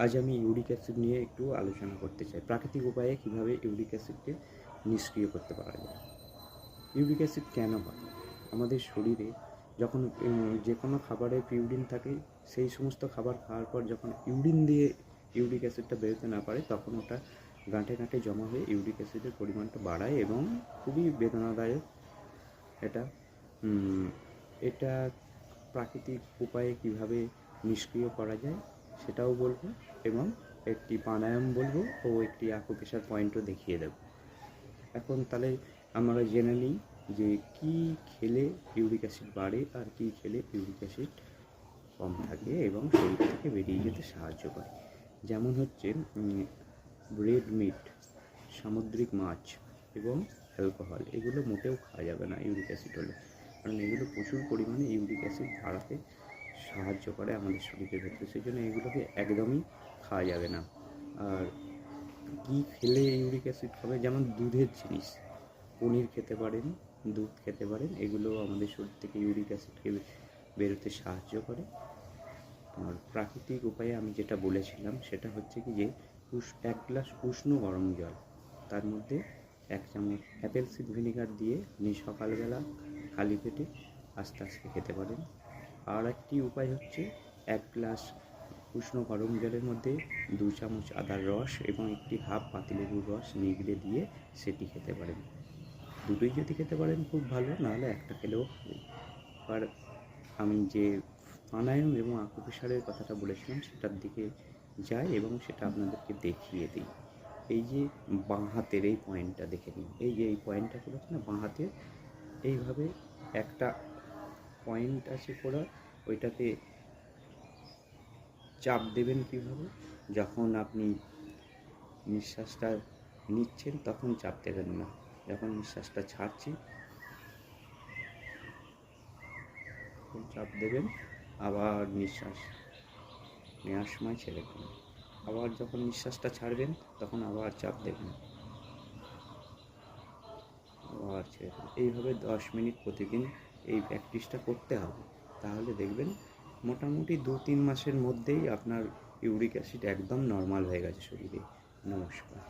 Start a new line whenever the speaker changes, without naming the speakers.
আজ আমি uric acid নিয়ে একটু আলোচনা করতে চাই। প্রাকৃতিক উপায়ে কীভাবে ইউরিক অ্যাসিডকে নিষ্ক্রিয় করতে পারা যায়। ইউরিক অ্যাসিড কেন হয়? আমাদের শরীরে যখন যে কোনো খাবারে পিউরিন থাকে, সেই সমস্ত খাবার খাওয়ার পর যখন ইউরিন দিয়ে ইউরিক অ্যাসিডটা বেরোতে না পারে, তখন ওটা গাঁটে গাঁটে জমা হয়ে ইউরিক অ্যাসিডের পরিমাণটা বাড়ায় এবং খুবই বেদনাদায়ক এটা। এটা প্রাকৃতিক উপায়ে কীভাবে নিষ্ক্রিয় করা যায় সেটাও বলবো, এবং একটি প্রাণায়াম বলবো ও একটি আকুপ্রেশার পয়েন্টও দেখিয়ে দেব। এখন তাহলে আমরা জেনে নিই যে কী খেলে ইউরিক অ্যাসিড বাড়ে আর কী খেলে ইউরিক অ্যাসিড কম থাকে এবং শরীর থেকে বেরিয়ে যেতে সাহায্য করে। যেমন হচ্ছে রেড মিট, সামুদ্রিক মাছ এবং অ্যালকোহল, এগুলো মোটেও খাওয়া যাবে না ইউরিক অ্যাসিড হলে, কারণ এগুলো প্রচুর পরিমাণে ইউরিক অ্যাসিড বাড়াতে সাহায্য করে আমাদের শরীরের ক্ষেত্রে, সেই জন্য এগুলোকে একদমই খাওয়া যাবে না। আর কী খেলে ইউরিক অ্যাসিড হবে, যেমন দুধের জিনিস, পনির খেতে পারেন, দুধ খেতে পারেন, এগুলো আমাদের শরীর থেকে ইউরিক অ্যাসিডকে বেরোতে সাহায্য করে। আর প্রাকৃতিক উপায়ে আমি যেটা বলেছিলাম সেটা হচ্ছে কি যে 1 গ্লাস উষ্ণ গরম জল, তার মধ্যে 1 চামচ অ্যাপেল সিড ভিনেগার দিয়ে সকালবেলা খালি পেটে আস্তে আস্তে খেতে পারেন। আর একটি উপায় হচ্ছে 1 গ্লাস উষ্ণ গরম জলের মধ্যে 2 চামচ আদার রস এবং একটি হাফ পাতিলেবুর রস নিগড়ে দিয়ে সেটি খেতে পারেন। দুটোই যদি খেতে পারেন খুব ভালো, নাহলে একটা খেলেও হবে। আর আমি যে প্রাণায়াম এবং আকুপ্রেশারের কথাটা বলেছিলাম সেটার দিকে যাই এবং সেটা আপনাদেরকে দেখিয়ে দিই। এই যে বাঁ হাতের এই পয়েন্টটা দেখে নিন, এই যে এই পয়েন্টটা করেছে না বাঁ হাতের, এইভাবে একটা পয়েন্ট আছে করা, ওইটাতে চাপ দেবেন কীভাবে, যখন আপনি নিঃশ্বাসটা নিচ্ছেন তখন চাপ দেবেন না, যখন নিঃশ্বাসটা ছাড়ছি তখন চাপ দেবেন, আবার নিঃশ্বাস নেওয়ার সময় ছেড়ে দেবেন, আবার যখন নিঃশ্বাসটা ছাড়বেন তখন আবার চাপ দেবেন, আবার ছেড়ে দেবেন। এইভাবে 10 মিনিট প্রতিদিন এই প্র্যাকটিসটা করতে হবে, তাহলে দেখবেন মোটামুটি 2-3 মাসের মধ্যেই আপনার ইউরিক অ্যাসিড একদম নর্মাল হয়ে গেছে শরীরে। নমস্কার।